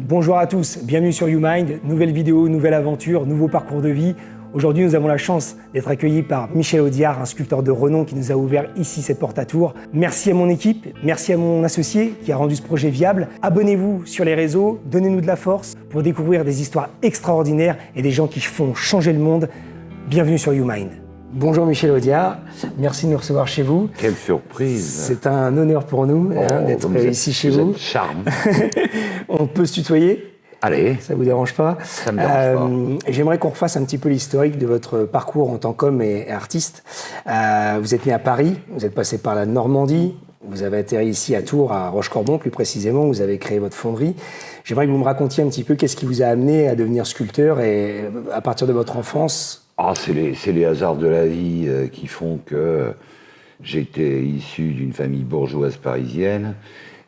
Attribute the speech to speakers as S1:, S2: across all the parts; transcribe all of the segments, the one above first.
S1: Bonjour à tous, bienvenue sur YouMind, nouvelle vidéo, nouvelle aventure, nouveau parcours de vie. Aujourd'hui, nous avons la chance d'être accueillis par Michel Audiard, un sculpteur de renom qui nous a ouvert ici cette porte à Tours. Merci à mon équipe, merci à mon associé qui a rendu ce projet viable. Abonnez-vous sur les réseaux, donnez-nous de la force pour découvrir des histoires extraordinaires et des gens qui font changer le monde. Bienvenue sur YouMind. Bonjour Michel Audiard, merci de nous recevoir chez vous.
S2: Quelle surprise!
S1: C'est un honneur pour nous d'être ici chez vous.
S2: Charme.
S1: On peut se tutoyer?
S2: Allez.
S1: Ça vous dérange pas?
S2: Ça me dérange pas.
S1: J'aimerais qu'on refasse un petit peu l'historique de votre parcours en tant qu'homme et artiste. Vous êtes né à Paris, vous êtes passé par la Normandie, vous avez atterri ici à Tours, à Rochecorbon plus précisément, vous avez créé votre fonderie. J'aimerais que vous me racontiez un petit peu qu'est-ce qui vous a amené à devenir sculpteur et à partir de votre enfance.
S2: C'est les hasards de la vie qui font que j'étais issu d'une famille bourgeoise parisienne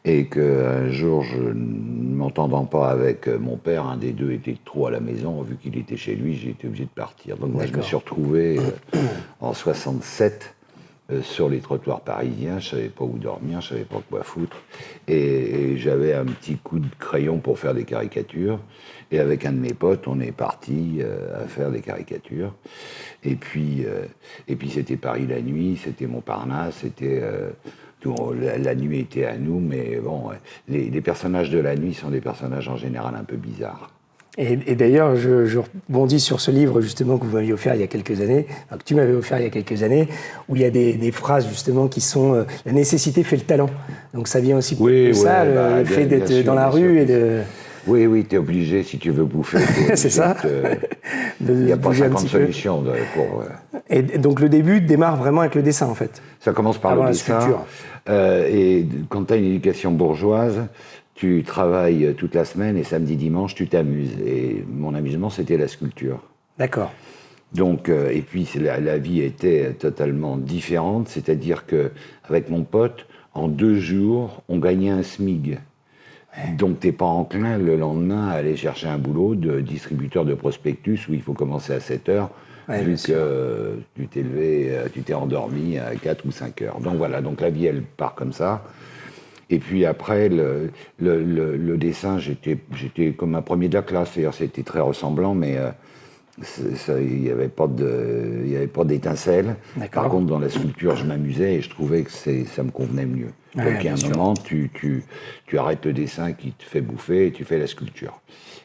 S2: et qu'un jour, je ne m'entendant pas avec mon père, un des deux était trop à la maison, vu qu'il était chez lui, j'ai été obligé de partir. Donc moi, je me suis retrouvé en 67 sur les trottoirs parisiens, je savais pas où dormir, je savais pas quoi foutre, et j'avais un petit coup de crayon pour faire des caricatures, et avec un de mes potes, on est parti à faire des caricatures, et puis c'était Paris la nuit, c'était Montparnasse, c'était... la nuit était à nous, mais bon, les personnages de la nuit sont des personnages en général un peu bizarres.
S1: Et d'ailleurs, je rebondis sur ce livre justement que vous m'aviez offert il y a quelques années, enfin, que tu m'avais offert il y a quelques années, où il y a des phrases justement qui sont la nécessité fait le talent. Donc ça vient aussi de ça, le fait d'être dans la rue et de...
S2: Oui, tu es obligé, si tu veux bouffer.
S1: C'est ça.
S2: Il n'y a pas 50 solutions pour...
S1: Et donc le début démarre vraiment avec le dessin en fait.
S2: Ça commence par le dessin. Et quand tu as une éducation bourgeoise, tu travailles toute la semaine et samedi, dimanche, tu t'amuses. Et mon amusement, c'était la sculpture.
S1: D'accord.
S2: Donc, et puis la vie était totalement différente, c'est-à-dire qu'avec mon pote, en 2 jours, on gagnait un SMIG. Ouais. Donc, t'es pas enclin le lendemain à aller chercher un boulot de distributeur de prospectus où il faut commencer à 7 heures, vu que tu t'es endormi à 4 ou 5 heures. Donc voilà, donc la vie, elle part comme ça. Et puis après, le dessin, j'étais comme un premier de la classe, c'est-à-dire c'était très ressemblant, mais il n'y avait pas d'étincelle. Par contre, dans la sculpture, je m'amusais et je trouvais que ça me convenait mieux. Donc, à un moment, tu arrêtes le dessin qui te fait bouffer et tu fais la sculpture.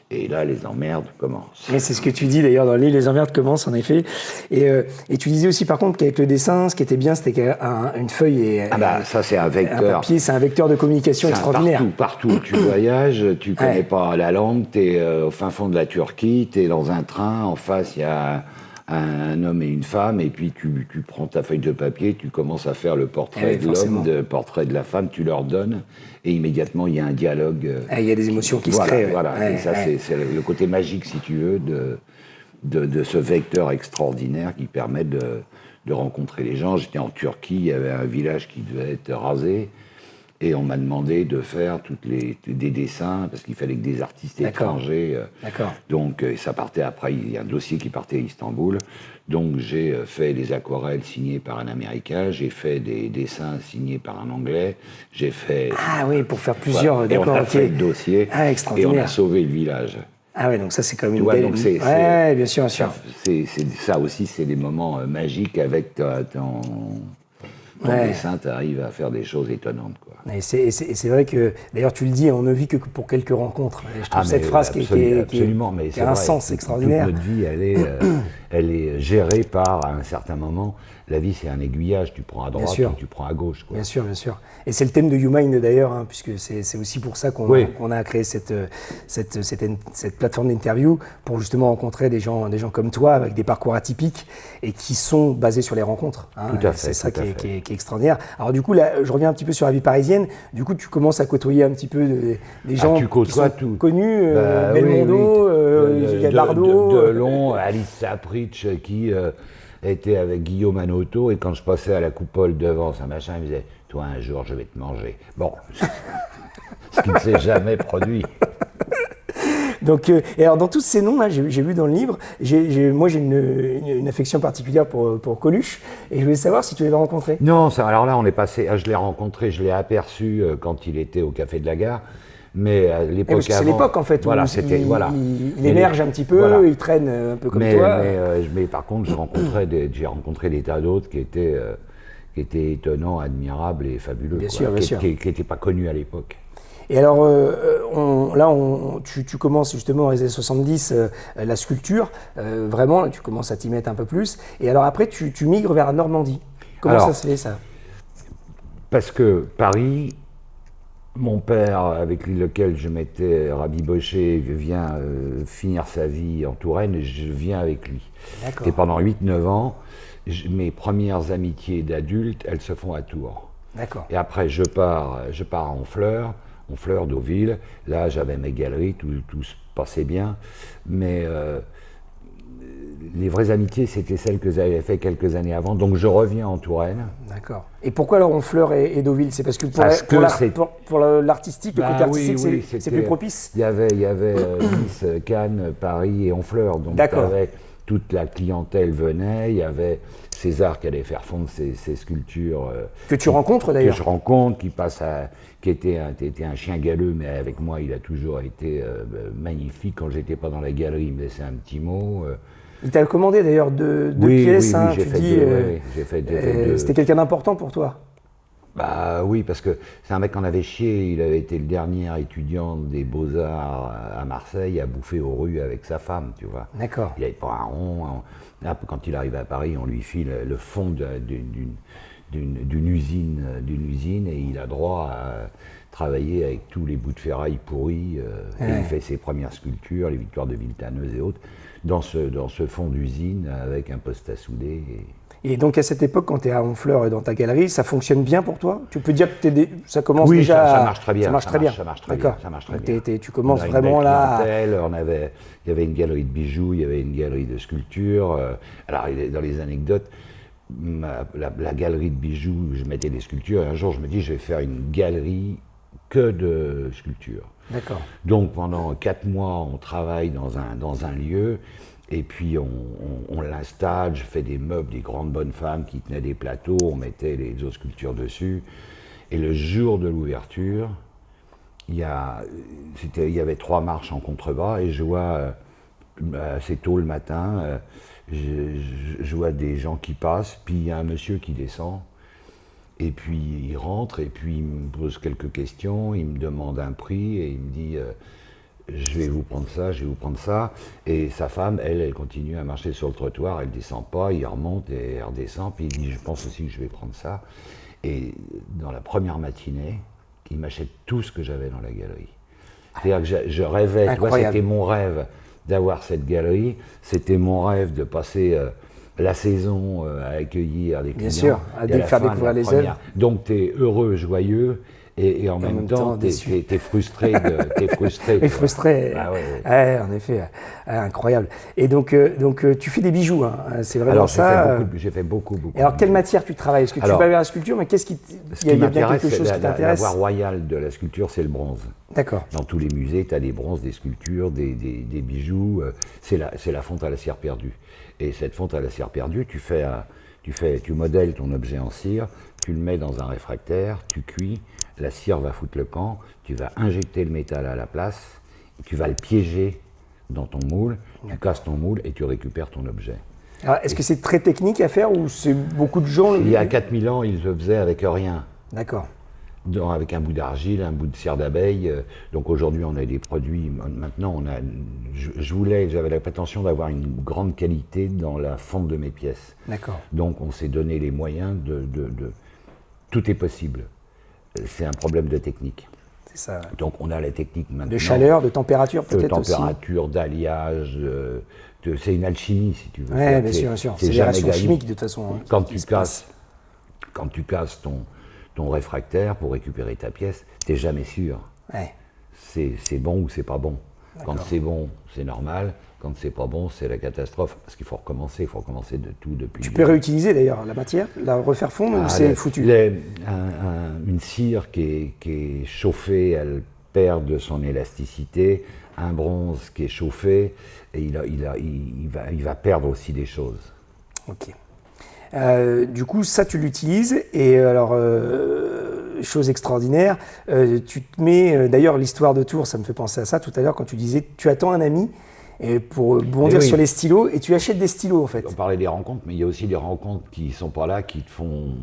S2: Et là, les emmerdes commencent.
S1: Et c'est ce que tu dis d'ailleurs dans le livre, les emmerdes commencent en effet. Et tu disais aussi par contre qu'avec le dessin, ce qui était bien, c'était qu'une feuille et
S2: ça c'est un vecteur.
S1: Un papier, c'est un vecteur de communication extraordinaire.
S2: Partout où tu voyages, tu connais pas la langue, tu es au fin fond de la Turquie, tu es dans un train, en face il y a un homme et une femme, et puis tu prends ta feuille de papier, tu commences à faire le portrait de l'homme, le portrait de la femme, tu leur donnes, et immédiatement il y a un dialogue.
S1: Il y a des émotions qui se créent.
S2: Voilà. Et ça c'est le côté magique, si tu veux, de ce vecteur extraordinaire qui permet de rencontrer les gens. J'étais en Turquie, il y avait un village qui devait être rasé, et on m'a demandé de faire des dessins, parce qu'il fallait que des artistes étrangers. Donc, ça partait après, il y a un dossier qui partait à Istanbul. Donc, j'ai fait des aquarelles signées par un Américain, j'ai fait des dessins signés par un Anglais, j'ai fait...
S1: Ah oui, pour faire plusieurs,
S2: et on a fait le dossier, et on a sauvé le village.
S1: Ah ouais, donc ça, c'est comme une belle... bien sûr, bien sûr.
S2: Ça aussi, c'est des moments magiques avec ton dessin, tu arrives à faire des choses étonnantes, quoi.
S1: Et c'est vrai que, d'ailleurs, tu le dis, on ne vit que pour quelques rencontres. Et je trouve cette phrase qui a un sens extraordinaire.
S2: Toute notre vie, elle est gérée par, à un certain moment, la vie, c'est un aiguillage. Tu prends à droite ou tu prends à gauche, quoi.
S1: Bien sûr, bien sûr. Et c'est le thème de YouMind, d'ailleurs, puisque c'est aussi pour ça qu'on a créé cette plateforme d'interview, pour justement rencontrer des gens comme toi, avec des parcours atypiques, et qui sont basés sur les rencontres.
S2: Tout à fait.
S1: C'est ça qui est extraordinaire. Alors du coup, là, je reviens un petit peu sur la vie parisienne. Du coup, tu commences à côtoyer un petit peu des gens qui sont connus, Belmondo, Bardot...
S2: Delon, Alice Sapritch, qui était avec Guillaume Hanoteau, et quand je passais à la coupole devant, ça machin, il me disait « Toi, un jour, je vais te manger. » Bon, ce qui ne s'est jamais produit.
S1: Donc, et alors dans tous ces noms-là, j'ai vu dans le livre, moi j'ai une affection particulière pour Coluche, et je voulais savoir si tu l'avais rencontré.
S2: Non, alors là on est passé, je l'ai rencontré, je l'ai aperçu quand il était au Café de la Gare, Mais à l'époque
S1: parce que c'est
S2: avant,
S1: l'époque en fait
S2: voilà,
S1: où
S2: c'était, voilà.
S1: il émerge un petit peu,
S2: voilà.
S1: il traîne un peu comme toi.
S2: Mais par contre, j'ai rencontré des tas d'autres qui étaient étonnants, admirables et fabuleux,
S1: Bien
S2: quoi,
S1: sûr, bien sûr.
S2: qui n'étaient pas connus à l'époque.
S1: Et alors, tu commences justement dans les années 70 la sculpture, vraiment, là, tu commences à t'y mettre un peu plus. Et alors après, tu migres vers la Normandie. Comment ça se fait ça?
S2: Parce que Paris, mon père, avec lequel je m'étais rabiboché, vient finir sa vie en Touraine et je viens avec lui. Et pendant 8-9 ans, mes premières amitiés d'adulte, elles se font à Tours.
S1: D'accord.
S2: Et après, je pars à Honfleur, Deauville. Là, j'avais mes galeries, tout se passait bien. Mais les vraies amitiés, c'était celles que j'avais fait quelques années avant. Donc, je reviens en Touraine.
S1: D'accord. Et pourquoi alors Honfleur et Deauville? C'est parce que pour l'artistique, le côté artistique, c'est plus propice?
S2: Il y avait Nice, Cannes, Paris et Honfleur. Donc, toute la clientèle venait. Il y avait César qui allait faire fondre ses sculptures.
S1: Que tu rencontres d'ailleurs?
S2: Que je rencontre, qui était un chien galeux, mais avec moi, il a toujours été magnifique. Quand j'étais pas dans la galerie, il me laissait un petit mot.
S1: Il t'a commandé d'ailleurs deux pièces,
S2: oui,
S1: tu dis.
S2: J'ai fait deux.
S1: C'était quelqu'un d'important pour toi?
S2: Bah oui, parce que c'est un mec qu'on avait chié. Il avait été le dernier étudiant des Beaux-Arts à Marseille à bouffer aux rues avec sa femme, tu vois.
S1: D'accord.
S2: Il n'avait pas un rond. Là, quand il arrive à Paris, on lui file le fond d'une usine et il a droit à travailler avec tous les bouts de ferraille pourris. Et il fait ses premières sculptures, les victoires de Villetaneuse et autres, dans ce fond d'usine avec un poste à souder.
S1: Et donc à cette époque, quand tu es à Honfleur et dans ta galerie, ça fonctionne bien pour toi? Tu peux dire que ça commence déjà...
S2: ça marche très bien.
S1: Ça marche très bien. Tu commences vraiment là...
S2: Il y avait une galerie de bijoux, il y avait une galerie de sculptures. Alors dans les anecdotes, la galerie de bijoux, je mettais des sculptures et un jour je me dis je vais faire une galerie que de sculptures.
S1: D'accord.
S2: Donc pendant 4 mois, on travaille dans un lieu. Et puis on l'installe, je fais des meubles, des grandes bonnes femmes qui tenaient des plateaux, on mettait les autres sculptures dessus. Et le jour de l'ouverture, il y avait 3 marches en contrebas et je vois, assez tôt le matin, je vois des gens qui passent, puis il y a un monsieur qui descend. Et puis il rentre et puis il me pose quelques questions, il me demande un prix et il me dit... je vais vous prendre ça. Et sa femme, elle continue à marcher sur le trottoir, elle descend pas, il remonte et elle redescend, puis il dit, je pense aussi que je vais prendre ça. Et dans la première matinée, il m'achète tout ce que j'avais dans la galerie. C'est-à-dire que je rêvais, tu vois, c'était mon rêve d'avoir cette galerie, c'était mon rêve de passer la saison à accueillir des clients.
S1: Bien sûr, à faire découvrir les œuvres.
S2: Donc tu es heureux, joyeux, et en même temps, t'es frustré.
S1: Et frustré, en effet, incroyable. Et donc tu fais des bijoux, hein. C'est vraiment
S2: alors,
S1: ça.
S2: J'ai fait beaucoup.
S1: Et alors, quelle matière tu travailles? Est-ce que tu vas vers la sculpture, mais il y a bien quelque chose qui t'intéresse?
S2: La voie royale de la sculpture, c'est le bronze.
S1: D'accord.
S2: Dans tous les musées, tu as des bronzes, des sculptures, des bijoux. C'est la fonte à la cire perdue. Et cette fonte à la cire perdue, tu modèles ton objet en cire, tu le mets dans un réfractaire, tu cuis. La cire va foutre le camp, tu vas injecter le métal à la place, tu vas le piéger dans ton moule, tu casses ton moule et tu récupères ton objet.
S1: Alors, est-ce que c'est très technique à faire ou c'est beaucoup de gens?
S2: Il y a 4000 ans, ils le faisaient avec rien.
S1: D'accord.
S2: Avec un bout d'argile, un bout de cire d'abeille. Donc aujourd'hui, on a des produits. Maintenant, j'avais la prétention d'avoir une grande qualité dans la fonte de mes pièces.
S1: D'accord.
S2: Donc on s'est donné les moyens tout est possible. C'est un problème de technique.
S1: C'est ça.
S2: Donc on a la technique maintenant.
S1: De chaleur, de température peut-être aussi.
S2: De température, d'alliage, c'est une alchimie si tu veux.
S1: Oui, bien sûr. C'est des réactions chimiques de toute façon. Hein,
S2: quand tu casses ton réfractaire pour récupérer ta pièce, tu n'es jamais sûr.
S1: Ouais.
S2: C'est bon ou c'est pas bon. Quand c'est bon, c'est normal. Quand c'est pas bon, c'est la catastrophe, parce qu'il faut recommencer de tout depuis...
S1: Tu peux réutiliser d'ailleurs la matière, la refaire fondre ou c'est foutu?
S2: Une cire qui est chauffée, elle perd de son élasticité. Un bronze qui est chauffé, et il va perdre aussi des choses.
S1: Ok. Du coup, ça tu l'utilises, et alors chose extraordinaire, tu te mets, d'ailleurs l'histoire de Tours, ça me fait penser à ça tout à l'heure quand tu disais tu attends un ami pour bondir sur les stylos et tu achètes des stylos en fait.
S2: On parlait des rencontres, mais il y a aussi des rencontres qui sont pas là, qui te font...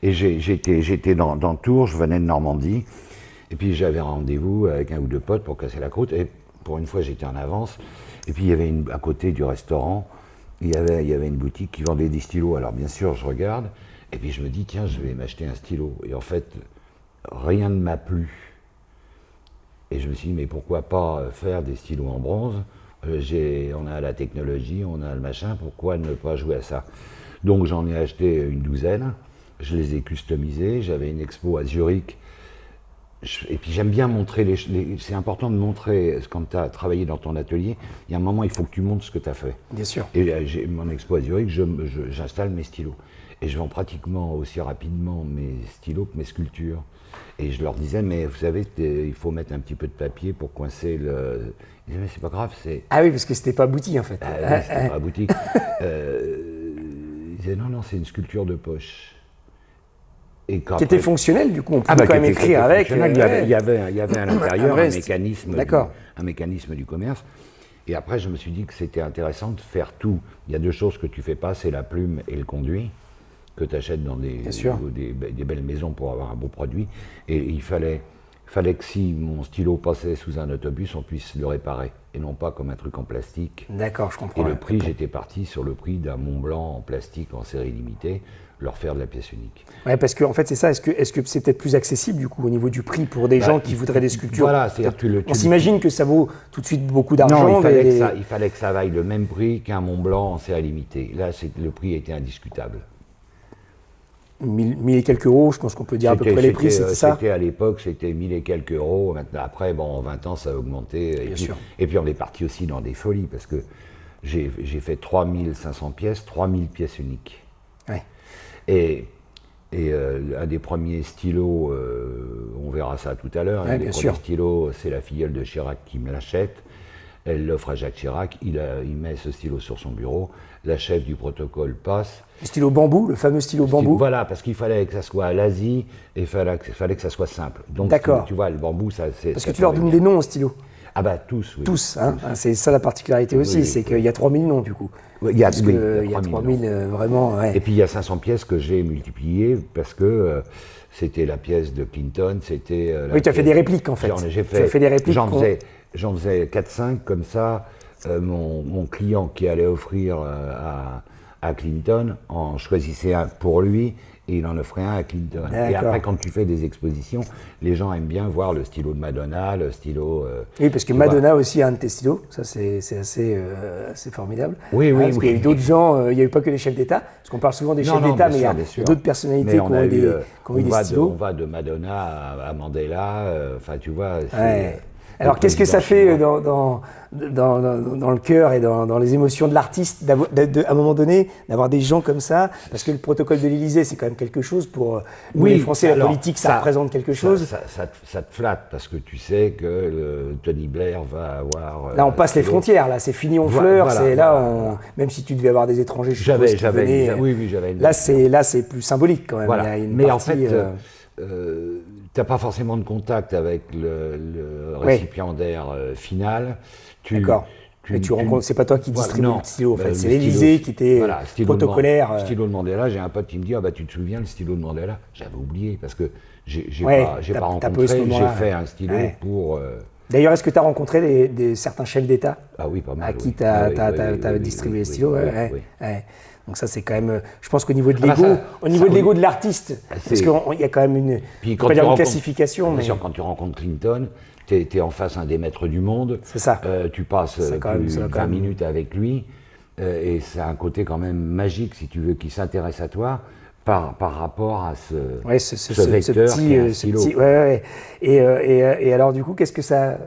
S2: Et j'étais dans Tours, je venais de Normandie, et puis j'avais rendez-vous avec un ou deux potes pour casser la croûte, et pour une fois j'étais en avance, et puis il y avait à côté du restaurant, il y avait une boutique qui vendait des stylos. Alors bien sûr, je regarde, et puis je me dis, tiens, je vais m'acheter un stylo. Et en fait, rien ne m'a plu. Et je me suis dit, mais pourquoi pas faire des stylos en bronze? On a la technologie, on a le machin, pourquoi ne pas jouer à ça? Donc j'en ai acheté une douzaine, je les ai customisés, j'avais une expo à Zurich. Et puis j'aime bien montrer, c'est important de montrer, quand tu as travaillé dans ton atelier, il y a un moment, il faut que tu montres ce que tu as fait.
S1: Bien sûr.
S2: Et j'ai mon expo à Zurich, j'installe mes stylos. Et je vends pratiquement aussi rapidement mes stylos que mes sculptures. Et je leur disais, mais vous savez, il faut mettre un petit peu de papier pour coincer le... Ils disaient, mais c'est pas grave, c'est...
S1: Ah oui, parce que c'était pas abouti en fait.
S2: Oui, c'était pas abouti. Ils disaient, non, c'est une sculpture de poche. Et
S1: qui était fonctionnel, du coup, on pouvait quand même écrire avec.
S2: Il y avait à l'intérieur un mécanisme du commerce. Et après, je me suis dit que c'était intéressant de faire tout. Il y a deux choses que tu fais pas, c'est la plume et le conduit, que tu achètes dans des belles maisons pour avoir un beau produit. Et il fallait que si mon stylo passait sous un autobus, on puisse le réparer, et non pas comme un truc en plastique.
S1: D'accord, je comprends.
S2: Et le prix, j'étais parti sur le prix d'un Mont Blanc en plastique en série limitée, leur faire de la pièce unique.
S1: Ouais, parce que en fait c'est ça. Est-ce que c'est peut-être plus accessible du coup au niveau du prix pour des gens qui voudraient des sculptures?
S2: Voilà, c'est-à-dire
S1: on s'imagine que ça vaut tout de suite beaucoup d'argent.
S2: Non, il fallait que ça vaille le même prix qu'un Mont Blanc en série limitée. Là, le prix était indiscutable.
S1: 1000 et quelques euros, je pense qu'on peut dire à peu près les prix, c'était ça?
S2: C'était à l'époque, c'était 1000 et quelques euros. Maintenant, après, en 20 ans, ça a augmenté. Et puis on est parti aussi dans des folies, parce que j'ai fait 3500 pièces, 3000 pièces uniques.
S1: Ouais.
S2: Et un des premiers stylos, on verra ça tout à l'heure, un des premiers stylos, c'est la filleule de Chirac qui me l'achète. Elle l'offre à Jacques Chirac, il met ce stylo sur son bureau, la chef du protocole passe.
S1: Le stylo bambou, le fameux stylo bambou.
S2: Voilà, parce qu'il fallait que ça soit à l'Asie et il fallait que ça soit simple. Donc, tu vois, le bambou, ça c'est...
S1: Parce que tu leur donnes des noms aux stylos.
S2: Ah bah tous, oui.
S1: Tous, hein. C'est ça la particularité aussi, c'est qu'il y a 3000 noms du coup.
S2: Il y a
S1: 3000 vraiment, ouais.
S2: Et puis il y a 500 pièces que j'ai multipliées parce que c'était la pièce de Clinton, c'était...
S1: oui, tu as fait des répliques en fait.
S2: Tu as fait des répliques. J'en faisais 4-5 comme ça. Mon client qui allait offrir à Clinton en choisissait un pour lui et il en offrait un à Clinton. Et après, quand tu fais des expositions, les gens aiment bien voir le stylo de Madonna, le stylo...
S1: oui, parce que Madonna aussi a un de tes stylos, ça c'est assez formidable.
S2: Oui, oui,
S1: parce qu'il y a eu d'autres gens, il n'y a eu pas que les chefs d'État, parce qu'on parle souvent des chefs d'État, mais il y a d'autres personnalités qui ont eu des stylos.
S2: On va de Madonna à Mandela, enfin tu vois...
S1: Alors qu'est-ce que ça fait dans le cœur et dans les émotions de l'artiste à un moment donné d'avoir des gens comme ça? Parce que le protocole de l'Élysée, c'est quand même quelque chose pour nous les Français, la politique, ça représente quelque chose.
S2: Ça te flatte parce que tu sais que Tony Blair va avoir...
S1: Là, on passe les frontières, là, c'est fini, on fleur, même si tu devais avoir des étrangers, je suppose, qui venaient,
S2: j'avais une...
S1: Là, c'est plus symbolique quand même.
S2: Voilà.
S1: Il y a une
S2: mais
S1: partie,
S2: en fait... tu n'as pas forcément de contact avec le récipiendaire final.
S1: D'accord. Mais tu rencontres, c'est pas toi qui distribue le stylo, en fait. C'est l'Élysée qui était protocolaire.
S2: Stylo de Mandela, j'ai un pote qui me dit, ah bah tu te souviens le stylo de Mandela? J'avais oublié parce que j'ai pas rencontré, j'ai fait un stylo pour...
S1: D'ailleurs, est-ce que tu as rencontré certains chefs d'État
S2: pas mal,
S1: à qui tu as distribué les stylos? Donc ça, c'est quand même, je pense qu'au niveau de l'ego, de l'artiste, parce qu'il y a quand même une classification.
S2: Bien sûr, quand tu rencontres Clinton, tu es en face un des maîtres du monde.
S1: C'est ça.
S2: Tu passes 20 minutes avec lui, et c'est un côté quand même magique, si tu veux, qui s'intéresse à toi par rapport à ce vecteur qui est un stylo.
S1: Et alors, du coup, qu'est-ce que ça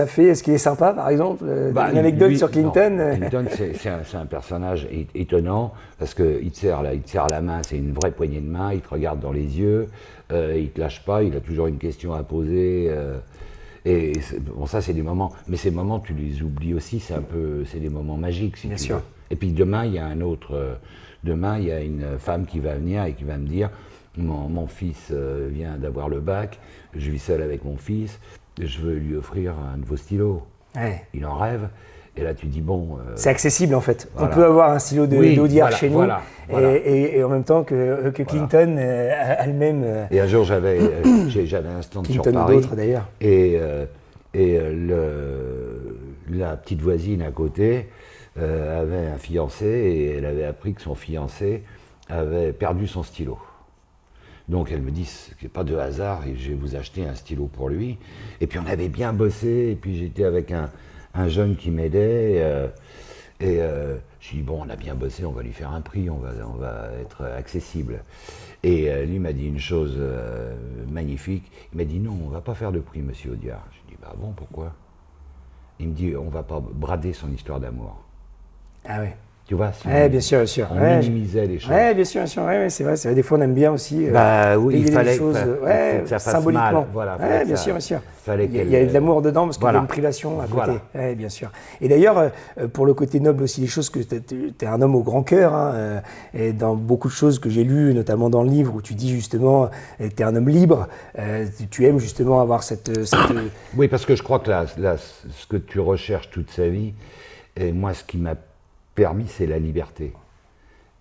S1: fait? Est-ce qu'il est sympa, par exemple? Une anecdote sur Clinton?
S2: Non. Clinton, c'est un personnage étonnant, parce qu'il te serre la main, c'est une vraie poignée de main, il te regarde dans les yeux, il ne te lâche pas, il a toujours une question à poser. Ça, c'est des moments... Mais ces moments, tu les oublies aussi, c'est des moments magiques, si
S1: Bien
S2: tu
S1: sûr.
S2: veux. Et puis demain, il y a une femme qui va venir et qui va me dire... mon fils vient d'avoir le bac, je vis seul avec mon fils, je veux lui offrir un nouveau stylo.
S1: Ouais.
S2: Il en rêve. Et là, tu dis, bon...
S1: c'est accessible, en fait.
S2: Voilà.
S1: On peut avoir un stylo d'Audiard chez nous,
S2: voilà.
S1: Et en même temps que Clinton a le même...
S2: Et un jour, j'avais un stand
S1: Clinton
S2: sur Paris.
S1: ou d'autres, d'ailleurs.
S2: Et la petite voisine à côté avait un fiancé, et elle avait appris que son fiancé avait perdu son stylo. Donc elle me dit, c'est pas de hasard, et je vais vous acheter un stylo pour lui. Et puis on avait bien bossé, et puis j'étais avec un jeune qui m'aidait, je lui dis, bon, on a bien bossé, on va lui faire un prix, on va être accessible. Et lui m'a dit une chose magnifique, il m'a dit, non, on va pas faire de prix, monsieur Audiard. Je dis, bah bon, pourquoi? Il me dit, on va pas brader son histoire d'amour.
S1: Ah ouais.
S2: Tu vois, si
S1: Bien sûr, bien sûr.
S2: On minimisait les choses.
S1: Oui, bien sûr, bien sûr. Ouais, c'est vrai. Des fois, on aime bien aussi
S2: oui, il fallait
S1: les choses
S2: que ça fasse
S1: symboliquement.
S2: mal. Voilà,
S1: bien sûr, bien sûr.
S2: Il
S1: y a de l'amour dedans parce qu'il y a
S2: voilà.
S1: une privation à côté.
S2: Voilà.
S1: Ouais, bien sûr. Et d'ailleurs, pour le côté noble aussi, les choses que tu es un homme au grand cœur, hein, et dans beaucoup de choses que j'ai lues, notamment dans le livre où tu dis justement tu es un homme libre, tu aimes justement avoir cette...
S2: Oui, parce que je crois que là, ce que tu recherches toute sa vie, et moi, ce qui m'a permis, c'est la liberté.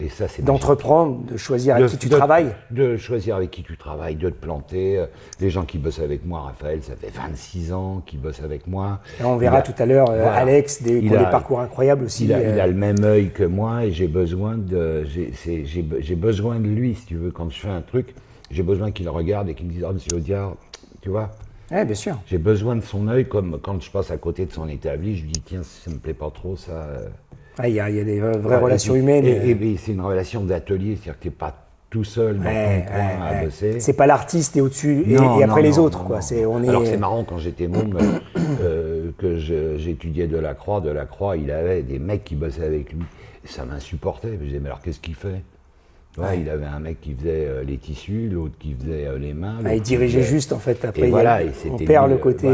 S2: Et ça, c'est
S1: d'entreprendre, de choisir avec qui tu travailles.
S2: De choisir avec qui tu travailles, de te planter. Les gens qui bossent avec moi, Raphaël, ça fait 26 ans qu'ils bossent avec moi.
S1: Et on verra tout à l'heure voilà. Alex, qui a des parcours incroyables aussi.
S2: Il a le même œil que moi, et j'ai besoin de lui, si tu veux. Quand je fais un truc, j'ai besoin qu'il regarde et qu'il me dise « Ah, monsieur Audiard, tu vois ?»
S1: Oui, bien sûr.
S2: J'ai besoin de son œil, comme quand je passe à côté de son établi, je lui dis « Tiens, ça me plaît pas trop, ça... »
S1: Il y a des vraies relations humaines.
S2: Et c'est une relation d'atelier, c'est-à-dire que tu n'es pas tout seul dans ton coin à bosser.
S1: C'est pas l'artiste et au-dessus et après les autres. Quoi.
S2: Alors c'est marrant, quand j'étais môme, que j'étudiais Delacroix, il avait des mecs qui bossaient avec lui. Et ça m'insupportait. Je disais, mais alors qu'est-ce qu'il fait? Ouais, il avait un mec qui faisait les tissus, l'autre qui faisait les mains.
S1: Il dirigeait juste, en fait. Après, on perd le côté...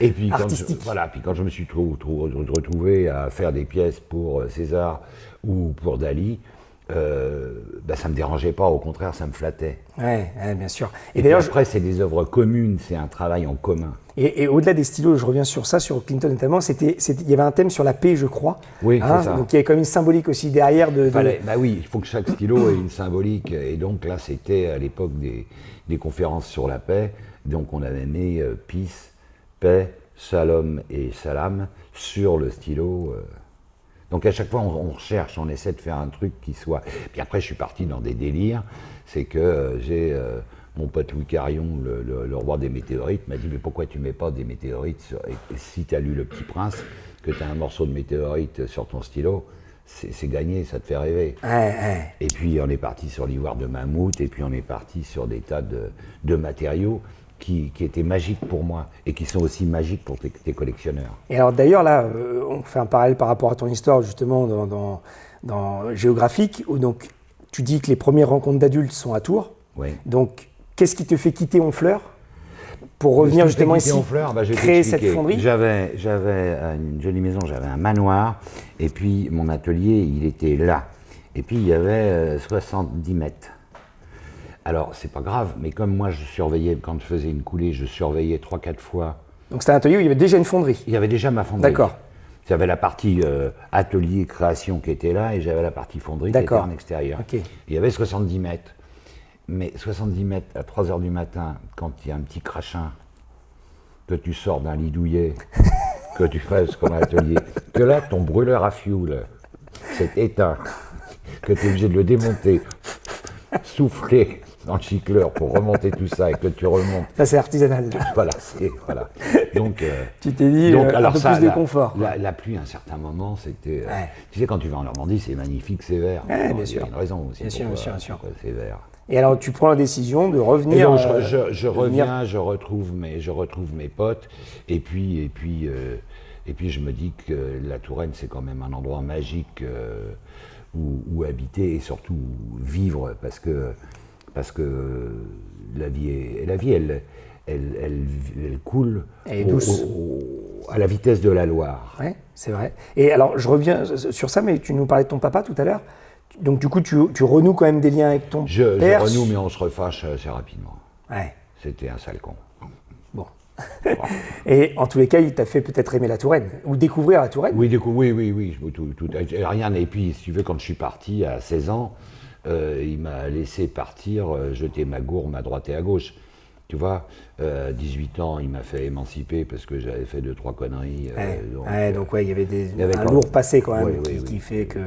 S2: Et puis quand je me suis retrouvé à faire des pièces pour César ou pour Dali, ça ne me dérangeait pas, au contraire, ça me flattait.
S1: Ouais, bien sûr.
S2: Et d'ailleurs, après, c'est des œuvres communes, c'est un travail en commun.
S1: Et au-delà des stylos, je reviens sur ça, sur Clinton notamment, il y avait un thème sur la paix, je crois.
S2: Oui, c'est ça.
S1: Donc il y avait quand même une symbolique aussi derrière.
S2: Oui, il faut que chaque stylo ait une symbolique. Et donc là, c'était à l'époque des conférences sur la paix. Donc on avait mis Peace, paix, shalom et salam sur le stylo. Donc à chaque fois, on recherche, on essaie de faire un truc qui soit... Puis après, je suis parti dans des délires. C'est que j'ai mon pote Louis Carion, le roi des météorites, m'a dit « Mais pourquoi tu mets pas des météorites et si tu as lu Le Petit Prince, que tu as un morceau de météorite sur ton stylo, c'est gagné, ça te fait rêver. » Et puis on est parti sur l'ivoire de mammouth, et puis on est parti sur des tas de matériaux qui étaient magiques pour moi et qui sont aussi magiques pour tes collectionneurs.
S1: Et alors d'ailleurs là, on fait un parallèle par rapport à ton histoire justement dans géographique, où donc tu dis que les premières rencontres d'adultes sont à Tours.
S2: Oui.
S1: Donc qu'est-ce qui te fait quitter Honfleur pour revenir justement ici, créer cette fonderie?
S2: J'avais une jolie maison, j'avais un manoir, et puis mon atelier, il était là. Et puis il y avait 70 mètres. Alors, c'est pas grave, mais comme moi, je surveillais, quand je faisais une coulée, je surveillais 3-4 fois.
S1: Donc c'était un atelier où il y avait déjà une fonderie?
S2: Il y avait déjà ma fonderie.
S1: D'accord.
S2: J'avais la partie atelier, création qui était là, et j'avais la partie fonderie qui était en extérieur.
S1: Okay.
S2: Il y avait 70 mètres. Mais 70 mètres à 3 h du matin, quand il y a un petit crachin, que tu sors d'un lit douillet, que tu fasses comme un atelier, que là, ton brûleur à fioul s'est éteint, que tu es obligé de le démonter, souffler dans le chicleur pour remonter tout ça et que tu remontes.
S1: Ça, c'est artisanal.
S2: Voilà. Donc,
S1: tu t'es dit un peu plus de confort.
S2: La pluie, à un certain moment, c'était... Tu sais, quand tu vas en Normandie, c'est magnifique, c'est vert.
S1: Bien sûr.
S2: Il y a une raison aussi
S1: bien sûr.
S2: C'est vert.
S1: Et alors, tu prends la décision de revenir...
S2: Et donc, je reviens, je retrouve mes potes, et puis je me dis que la Touraine, c'est quand même un endroit magique où habiter et surtout vivre, parce que la vie, elle coule à la vitesse de la Loire.
S1: Oui, c'est vrai. Et alors, je reviens sur ça, mais tu nous parlais de ton papa tout à l'heure. Donc du coup, tu renoues quand même des liens avec ton
S2: Je
S1: père.
S2: renoue, mais on se refâche assez rapidement.
S1: Ouais.
S2: C'était un sale con.
S1: Bon. Et en tous les cas, il t'a fait peut-être aimer la Touraine, ou découvrir la Touraine.
S2: Oui, oui. Rien. Et puis, si tu veux, quand je suis parti à 16 ans, il m'a laissé partir, jeter ma gourme à droite et à gauche. Tu vois, 18 ans, il m'a fait émanciper parce que j'avais fait 2-3 conneries.
S1: Donc il y avait
S2: il y avait
S1: un
S2: quand
S1: lourd
S2: même-
S1: passé quand même
S2: Oui,
S1: qui fait que.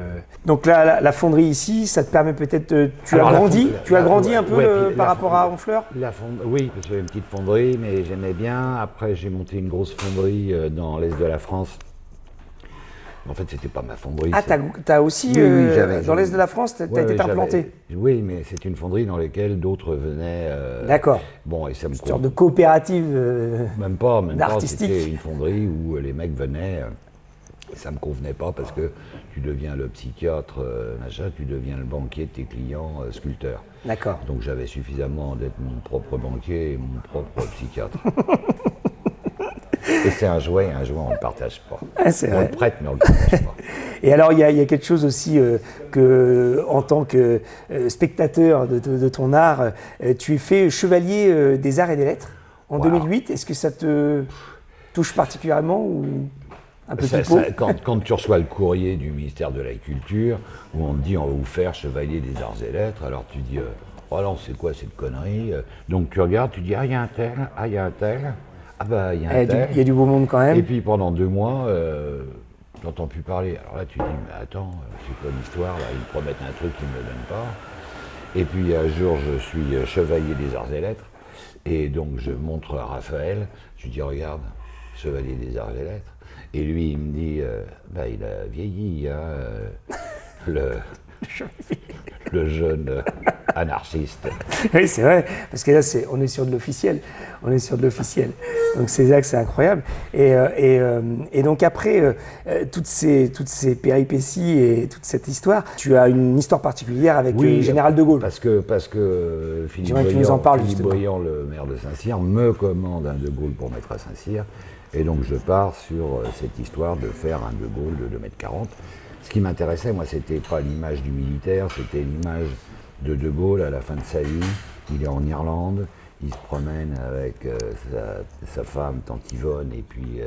S1: Donc là, la fonderie ici, ça te permet peut-être. Tu
S2: Alors,
S1: as
S2: la
S1: grandi,
S2: fonderie-
S1: tu as
S2: la-
S1: grandi
S2: ouais,
S1: un peu
S2: ouais, puis
S1: par
S2: la
S1: rapport à
S2: fonderie-
S1: Honfleur.
S2: Oui, parce que j'avais une petite fonderie, mais j'aimais bien. Après, j'ai monté une grosse fonderie dans l'est de la France. En fait, c'était pas ma fonderie.
S1: Ah, t'as aussi
S2: Oui,
S1: dans l'est de la France, t'as été implanté.
S2: Oui, mais c'est une fonderie dans laquelle d'autres venaient.
S1: D'accord.
S2: Bon, et ça me
S1: Une sorte de coopérative.
S2: Même pas.
S1: d'artistique.
S2: C'était une fonderie où les mecs venaient. Et ça me convenait pas parce que tu deviens le psychiatre, machin, tu deviens le banquier de tes clients, sculpteurs.
S1: D'accord.
S2: Donc j'avais suffisamment d'être mon propre banquier et mon propre psychiatre. Et c'est un jouet, on ne le partage pas.
S1: Ah, c'est
S2: On
S1: vrai.
S2: le prête, mais on ne le partage pas.
S1: Et alors, il y a quelque chose aussi que, en tant que spectateur de ton art, tu es fait chevalier des arts et des lettres en
S2: Wow.
S1: 2008. Est-ce que ça te touche particulièrement ou un petit peu?
S2: Quand tu reçois le courrier du ministère de la Culture, où on te dit on va vous faire chevalier des arts et lettres, alors tu dis oh non, c'est quoi cette connerie? Donc tu regardes, tu dis ah, il y a un tel, ah, il y a un tel, ah, bah, il y a un tel.
S1: Il y a du beau monde quand même.
S2: Et puis pendant 2 mois, tu n'entends plus parler. Alors là, tu te dis mais attends, c'est quoi l'histoire là? Ils me promettent un truc qu'ils ne me le donnent pas. Et puis un jour, je suis chevalier des arts et lettres. Et donc, je montre à Raphaël, je lui dis, regarde, chevalier des arts et lettres. Et lui, il me dit, bah, il a vieilli, hein, le jeune anarchiste.
S1: Oui, c'est vrai, parce que là, on est sur de l'officiel. On est sur de l'officiel. Donc c'est là que c'est incroyable. Et donc après toutes ces péripéties et toute cette histoire, tu as une histoire particulière avec le général de Gaulle.
S2: Parce que Philippe
S1: J'aimerais que tu nous en parles, justement.
S2: Boyan, le maire de Saint-Cyr, me commande un de Gaulle pour mettre à Saint-Cyr. Et donc je pars sur cette histoire de faire un de Gaulle de 2,40 m. Ce qui m'intéressait, moi, c'était pas l'image du militaire, c'était l'image de Gaulle à la fin de sa vie. Il est en Irlande, il se promène avec sa femme, tante Yvonne, et puis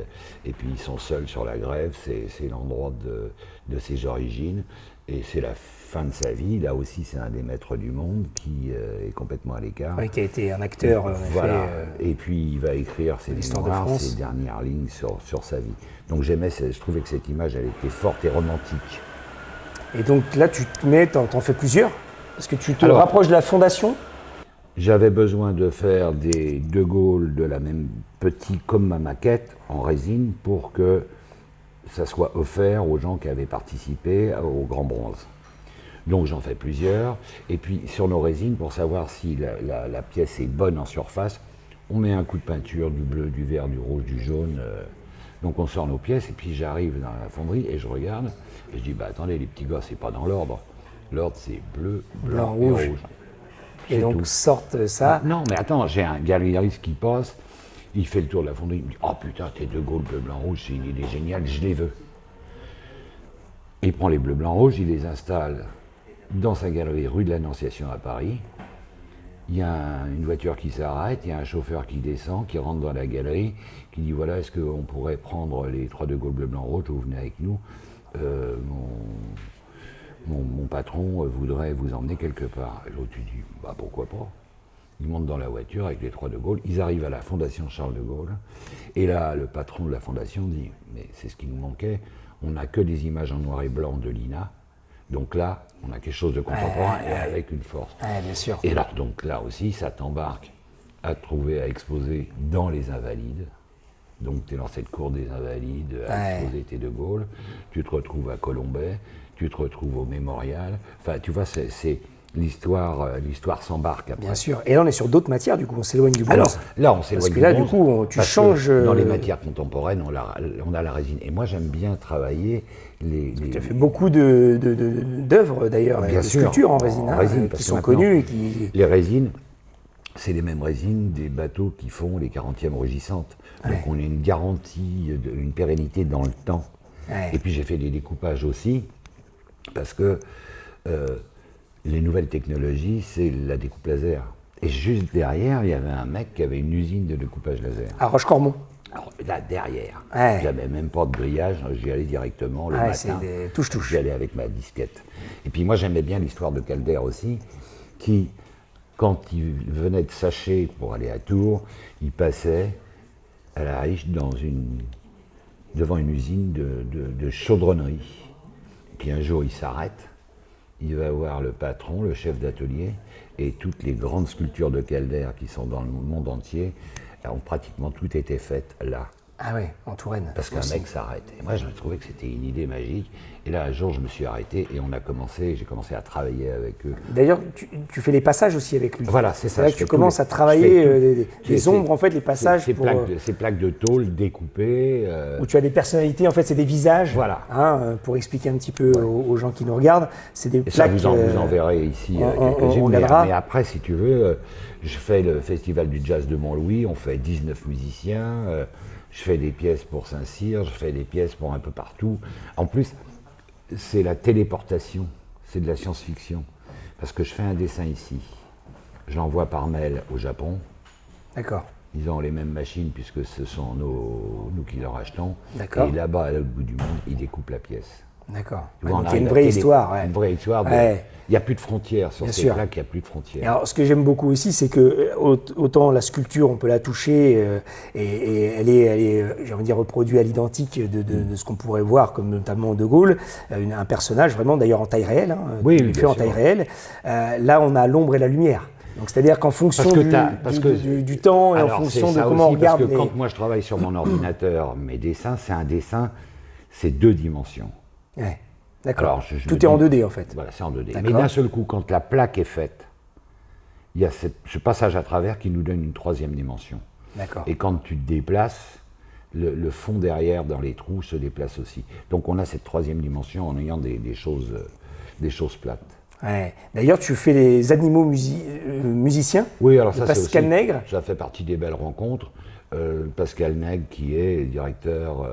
S2: ils sont seuls sur la grève. C'est l'endroit de ses origines, et c'est la fin de sa vie. Là aussi, c'est un des maîtres du monde qui est complètement à l'écart.
S1: Oui, qui a été un acteur, en
S2: Voilà.
S1: effet.
S2: Et puis il va écrire ses
S1: l'histoire de
S2: mémoires,
S1: France.
S2: ses dernières lignes sur sa vie. Donc je trouvais que cette image, elle était forte et romantique.
S1: Et donc là, tu te mets, t'en fais plusieurs, parce que tu te
S2: Alors,
S1: rapproches de la fondation.
S2: J'avais besoin de faire des De Gaulle de la même petit comme ma maquette en résine pour que ça soit offert aux gens qui avaient participé au Grand Bronze. Donc j'en fais plusieurs. Et puis sur nos résines, pour savoir si la pièce est bonne en surface, on met un coup de peinture, du bleu, du vert, du rouge, du jaune. Donc on sort nos pièces et puis j'arrive dans la fonderie et je regarde et je dis bah attendez les petits gars, c'est pas dans l'ordre. L'ordre c'est bleu, blanc et rouge.
S1: Et donc
S2: tout.
S1: sortent ça.
S2: Non, mais attends, j'ai un galeriste qui passe, il fait le tour de la fonderie, il me dit oh putain, tes De Gaulle bleu, blanc, rouge, c'est une idée géniale, je les veux. Il prend les bleus, blancs, rouges, il les installe dans sa galerie rue de l'Annonciation à Paris. Il y a une voiture qui s'arrête, il y a un chauffeur qui descend, qui rentre dans la galerie, qui dit voilà, est-ce qu'on pourrait prendre les 3 De Gaulle bleu, blanc, rouge, vous venez avec nous. Mon patron voudrait vous emmener quelque part. Et l'autre, tu dis, bah pourquoi pas. Ils montent dans la voiture avec les 3 De Gaulle, ils arrivent à la Fondation Charles de Gaulle, et là, le patron de la Fondation dit, mais c'est ce qui nous manquait, on n'a que des images en noir et blanc de l'INA, donc là, on a quelque chose de contemporain et avec une force.
S1: Bien sûr.
S2: Et là, donc là aussi, ça t'embarque à trouver, à exposer dans les Invalides. Donc tu es dans cette cour des Invalides, à exposer tes De Gaulle, tu te retrouves à Colombey, tu te retrouves au Mémorial. Enfin, tu vois, c'est l'histoire s'embarque après.
S1: Bien sûr. Et là, on est sur d'autres matières, du coup, on s'éloigne du bronze.
S2: Alors, là, on s'éloigne du bronze.
S1: Parce que là, du coup, tu
S2: parce
S1: changes.
S2: que dans les matières contemporaines, on a la résine. Et moi, j'aime bien travailler
S1: Tu as fait beaucoup d'œuvres, d'ailleurs, de sculptures en résine, qui sont connues. Et qui...
S2: Les résines, c'est les mêmes résines des bateaux qui font les 40e rugissantes. Donc, on a une garantie, une pérennité dans le temps. Et puis, j'ai fait des découpages aussi, parce que les nouvelles technologies, c'est la découpe laser. Et juste derrière, il y avait un mec qui avait une usine de découpage laser.
S1: À Rochecormon.
S2: Alors, là, derrière,
S1: Ouais.
S2: j'avais même pas de grillage, j'y allais directement le
S1: Ouais,
S2: matin.
S1: c'est des touche-touche.
S2: J'y allais avec ma disquette. Et puis moi, j'aimais bien l'histoire de Calder aussi, qui, quand il venait de Saché pour aller à Tours, il passait à la Riche devant une usine de chaudronnerie. Et puis un jour, il s'arrête, il va voir le patron, le chef d'atelier, et toutes les grandes sculptures de Calder qui sont dans le monde entier ont pratiquement toutes été faites là.
S1: Ah ouais, en Touraine.
S2: Parce qu'un mec s'arrête. Et moi, je trouvais que c'était une idée magique. Et là, un jour, je me suis arrêté et j'ai commencé à travailler avec eux.
S1: D'ailleurs, tu fais les passages aussi avec lui.
S2: Voilà, c'est ça.
S1: C'est là que tu commences à travailler les ombres, en fait, les passages.
S2: Ces plaques de tôle découpées.
S1: Où tu as des personnalités, en fait, c'est des visages.
S2: Voilà.
S1: Hein, pour expliquer un petit peu aux gens qui nous regardent. C'est des
S2: Et
S1: plaques.
S2: ça, vous en verrez ici quelques-unes. Mais après, si tu veux, je fais le Festival du Jazz de Montlouis, on fait 19 musiciens. Je fais des pièces pour Saint-Cyr, je fais des pièces pour un peu partout. En plus, c'est la téléportation, c'est de la science-fiction. Parce que je fais un dessin ici, je l'envoie par mail au Japon.
S1: D'accord.
S2: Ils ont les mêmes machines puisque ce sont nous qui leur achetons.
S1: D'accord.
S2: Et là-bas, à l'autre bout du monde, ils découpent la pièce.
S1: D'accord.
S2: Tu vois,
S1: Donc il y a une vraie histoire. Ouais.
S2: Une vraie histoire.
S1: Ouais.
S2: Il n'y a plus de frontières sur
S1: Bien
S2: ces
S1: sûr.
S2: plaques, il n'y a plus de frontières.
S1: Et alors, ce que j'aime beaucoup aussi, c'est que autant la sculpture, on peut la toucher et elle est j'ai envie de dire, reproduite à l'identique de ce qu'on pourrait voir, comme notamment De Gaulle, un personnage vraiment d'ailleurs en taille réelle, hein,
S2: Oui,
S1: fait en taille réelle. Là, on a l'ombre et la lumière. Donc, c'est-à-dire qu'en fonction du temps et en fonction de comment on regarde.
S2: Parce que quand moi je travaille sur mon ordinateur, mes dessins, c'est 2 dimensions.
S1: Ouais. D'accord.
S2: Alors,
S1: Tout est en 2D en fait.
S2: Voilà, c'est en 2D.
S1: D'accord.
S2: Mais d'un seul coup, quand la plaque est faite, il y a ce passage à travers qui nous donne une 3e dimension.
S1: D'accord.
S2: Et quand tu te déplaces, le fond derrière dans les trous se déplace aussi. Donc on a cette 3e dimension en ayant des choses plates.
S1: Ouais. D'ailleurs, tu fais les animaux musiciens.
S2: Oui, alors
S1: de
S2: ça,
S1: Pascal
S2: aussi,
S1: Nègre.
S2: ça fait partie des belles rencontres. Pascal Nègre, qui est directeur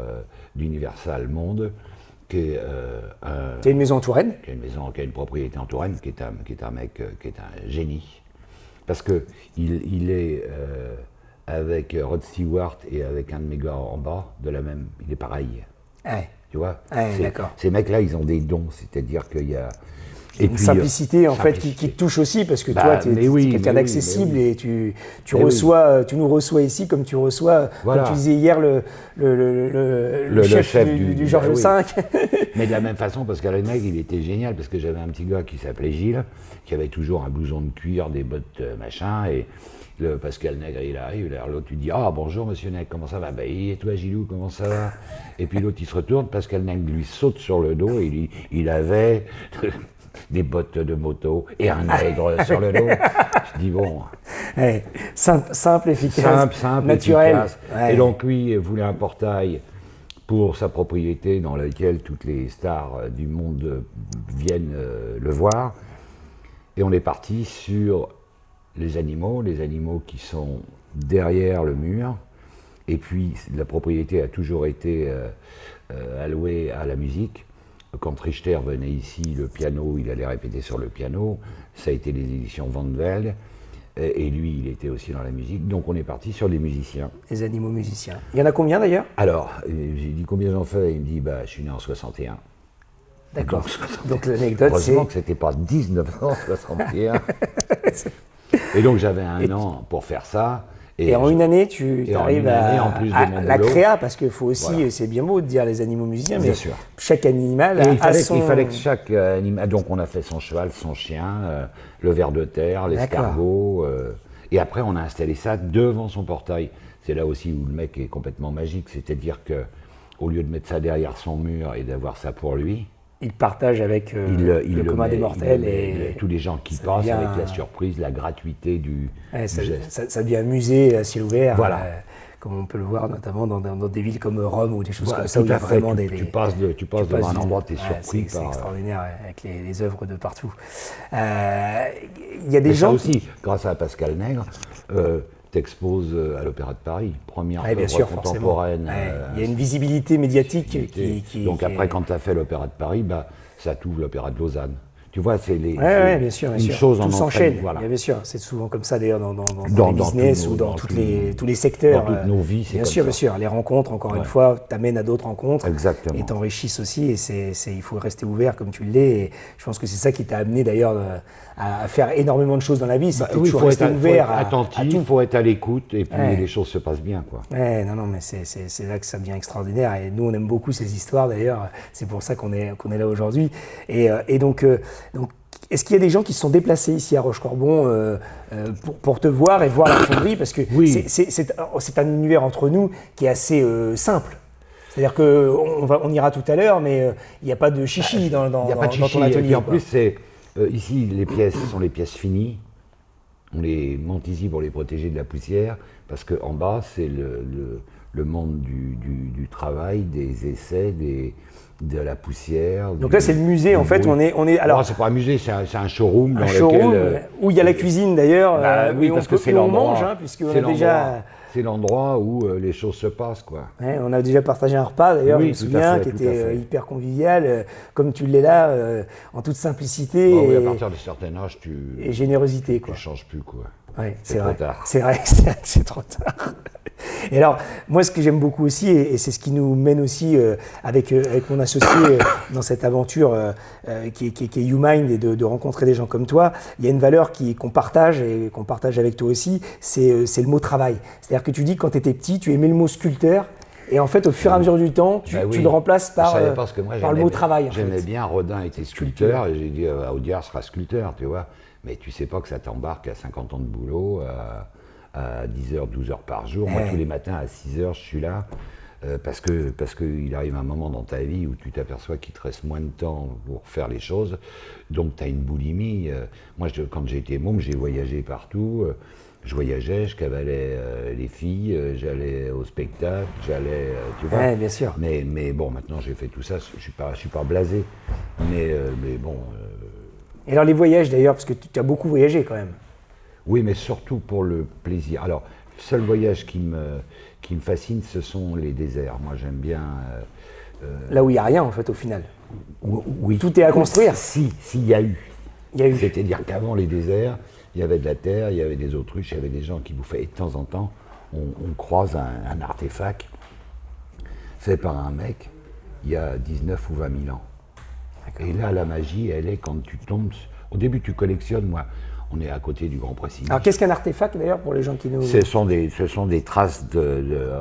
S2: d'Universal Monde, qui a
S1: une maison en Touraine.
S2: Qui a une propriété en Touraine, qui est un mec, qui est un génie. Parce que il est avec Rod Stewart et avec un de mes gars en bas, il est pareil.
S1: Ouais.
S2: Tu vois,
S1: Ouais, d'accord.
S2: Ces mecs-là, ils ont des dons, c'est-à-dire qu'il y a...
S1: Une simplicité en fait qui te touche aussi parce que toi tu es quelqu'un d'accessible et tu nous reçois ici comme tu reçois,
S2: voilà.
S1: Comme tu disais hier, le chef du Georges V.
S2: Mais de la même façon, Pascal Nègre, il était génial parce que j'avais un petit gars qui s'appelait Gilles, qui avait toujours un blouson de cuir, des bottes machin, et le Pascal Nègre, il arrive, alors l'autre lui dit « Ah, bonjour monsieur Nègre, comment ça va ?»« Ben, et toi Gilou, comment ça va ?» Et puis l'autre il se retourne, Pascal Nègre lui saute sur le dos et il avait... des bottes de moto et un nègre sur le dos. Je dis bon.
S1: Ouais, simple, efficace.
S2: Simple,
S1: naturel.
S2: Efficace. Ouais. Et donc lui voulait un portail pour sa propriété dans lequel toutes les stars du monde viennent le voir. Et on est parti sur les animaux qui sont derrière le mur. Et puis la propriété a toujours été allouée à la musique. Quand Richter venait ici, le piano, il allait répéter sur le piano. Ça a été les éditions Van Velde. Et lui, il était aussi dans la musique. Donc on est parti sur les musiciens.
S1: Les animaux musiciens. Il y en a combien d'ailleurs?
S2: Alors, j'ai dit combien j'en fais? Il me dit, je suis né en 61.
S1: D'accord. Donc l'anecdote, c'est...
S2: Heureusement que c'était pas 1961. Et donc j'avais un an pour faire ça.
S1: Et en une année, tu arrives à la créa, parce qu'il faut aussi, voilà. C'est bien beau de dire les animaux musiciens, mais sûr. Chaque animal a son...
S2: Il fallait que chaque animal... Donc on a fait son cheval, son chien, le ver de terre, l'escargot, et après on a installé ça devant son portail. C'est là aussi où le mec est complètement magique, c'est-à-dire qu'au lieu de mettre ça derrière son mur et d'avoir ça pour lui,
S1: il partage avec le commun des mortels et
S2: tous les gens qui passent avec la surprise, la gratuité du geste.
S1: Ça devient un musée à ciel ouvert,
S2: voilà.
S1: Comme on peut le voir notamment dans des villes comme Rome ou des choses comme ça où il y a vraiment
S2: tu passes devant un endroit, tu es surpris.
S1: C'est extraordinaire avec les œuvres de partout. Il y a des gens...
S2: Ça aussi, grâce à Pascal Nègre, t'exposes à l'Opéra de Paris, première œuvre contemporaine.
S1: Il y a une visibilité médiatique qui
S2: donc après, quand tu as fait l'Opéra de Paris, ça t'ouvre l'Opéra de Lausanne. Tu vois, c'est les
S1: Ouais, bien sûr,
S2: une chose en
S1: tout s'enchaîne.
S2: Voilà.
S1: Bien sûr, c'est souvent comme ça d'ailleurs dans les business ou dans tous les secteurs.
S2: Dans toutes nos vies, c'est
S1: bien
S2: comme
S1: sûr,
S2: ça.
S1: bien sûr. Les rencontres, encore une fois, t'amènent à d'autres rencontres.
S2: Exactement.
S1: Et t'enrichissent aussi. Et il faut rester ouvert comme tu l'es. Et je pense que c'est ça qui t'a amené d'ailleurs à faire énormément de choses dans la vie. C'est
S2: Oui, il faut être
S1: ouvert
S2: attentif,
S1: à tout.
S2: il faut être à l'écoute et puis les choses se passent bien, quoi.
S1: Ouais, non, mais c'est là que ça devient extraordinaire. Et nous, on aime beaucoup ces histoires d'ailleurs. C'est pour ça qu'on est là aujourd'hui. Et donc, est-ce qu'il y a des gens qui se sont déplacés ici à Rochecorbon pour te voir et voir la fonderie? Parce que c'est un univers entre nous qui est assez simple. C'est-à-dire qu'on ira tout à l'heure, mais il n'y a pas de chichi dans ton atelier.
S2: Et puis en plus, ici, les pièces sont les pièces finies. On les monte ici pour les protéger de la poussière, parce qu'en bas, c'est le monde du travail, des essais, de la poussière.
S1: Donc là, c'est le musée, en fait. On est alors.
S2: Non, c'est pas un musée, c'est un showroom.
S1: Où il y a la cuisine d'ailleurs.
S2: Oui, parce que c'est l'endroit.
S1: On mange, puisqu'on a déjà.
S2: C'est l'endroit où les choses se passent, quoi.
S1: Ouais, on a déjà partagé un repas d'ailleurs, je me souviens, qui était hyper convivial, comme tu l'es là, en toute simplicité.
S2: Oui, à partir de certain âge,
S1: et générosité, quoi.
S2: Tu changes plus, quoi.
S1: Ouais,
S2: c'est trop tard.
S1: C'est vrai que c'est trop tard. Et alors, moi, ce que j'aime beaucoup aussi, et c'est ce qui nous mène aussi avec mon associé dans cette aventure qui est YouMind, et de rencontrer des gens comme toi, il y a une valeur qu'on partage et qu'on partage avec toi aussi, c'est le mot travail. C'est-à-dire que tu dis que quand tu étais petit, tu aimais le mot sculpteur, et en fait, au fur et à mesure du temps, tu le remplaces par le mot travail.
S2: J'aimais bien, Rodin était sculpteur, et j'ai dit Audiard sera sculpteur, tu vois. Mais tu sais pas que ça t'embarque à 50 ans de boulot, à 10h, 12h par jour. Moi, tous les matins à 6h, je suis là, parce qu'il arrive un moment dans ta vie où tu t'aperçois qu'il te reste moins de temps pour faire les choses. Donc, tu as une boulimie. Moi, quand j'étais môme, j'ai voyagé partout. Je voyageais, je cavalais les filles, j'allais au spectacle, tu vois.
S1: Ouais, bien sûr.
S2: Mais bon, maintenant, j'ai fait tout ça, je suis pas blasé. Mais bon...
S1: Et alors les voyages d'ailleurs, parce que tu as beaucoup voyagé quand même.
S2: Oui, mais surtout pour le plaisir. Alors, le seul voyage qui me fascine, ce sont les déserts. Moi, j'aime bien...
S1: Là où il n'y a rien, en fait, au final.
S2: Oui.
S1: Tout est à construire.
S2: Si, il y a eu.
S1: Il y a eu.
S2: C'est-à-dire qu'avant les déserts, il y avait de la terre, il y avait des autruches, il y avait des gens qui bouffaient. Et de temps en temps, on croise un artefact fait par un mec il y a 19 ou 20 000 ans. Et là, la magie, elle est quand tu tombes... Au début, tu collectionnes, moi, on est à côté du Grand Pressigny.
S1: Alors, qu'est-ce qu'un artefact, d'ailleurs, pour les gens qui nous...
S2: Ce sont des traces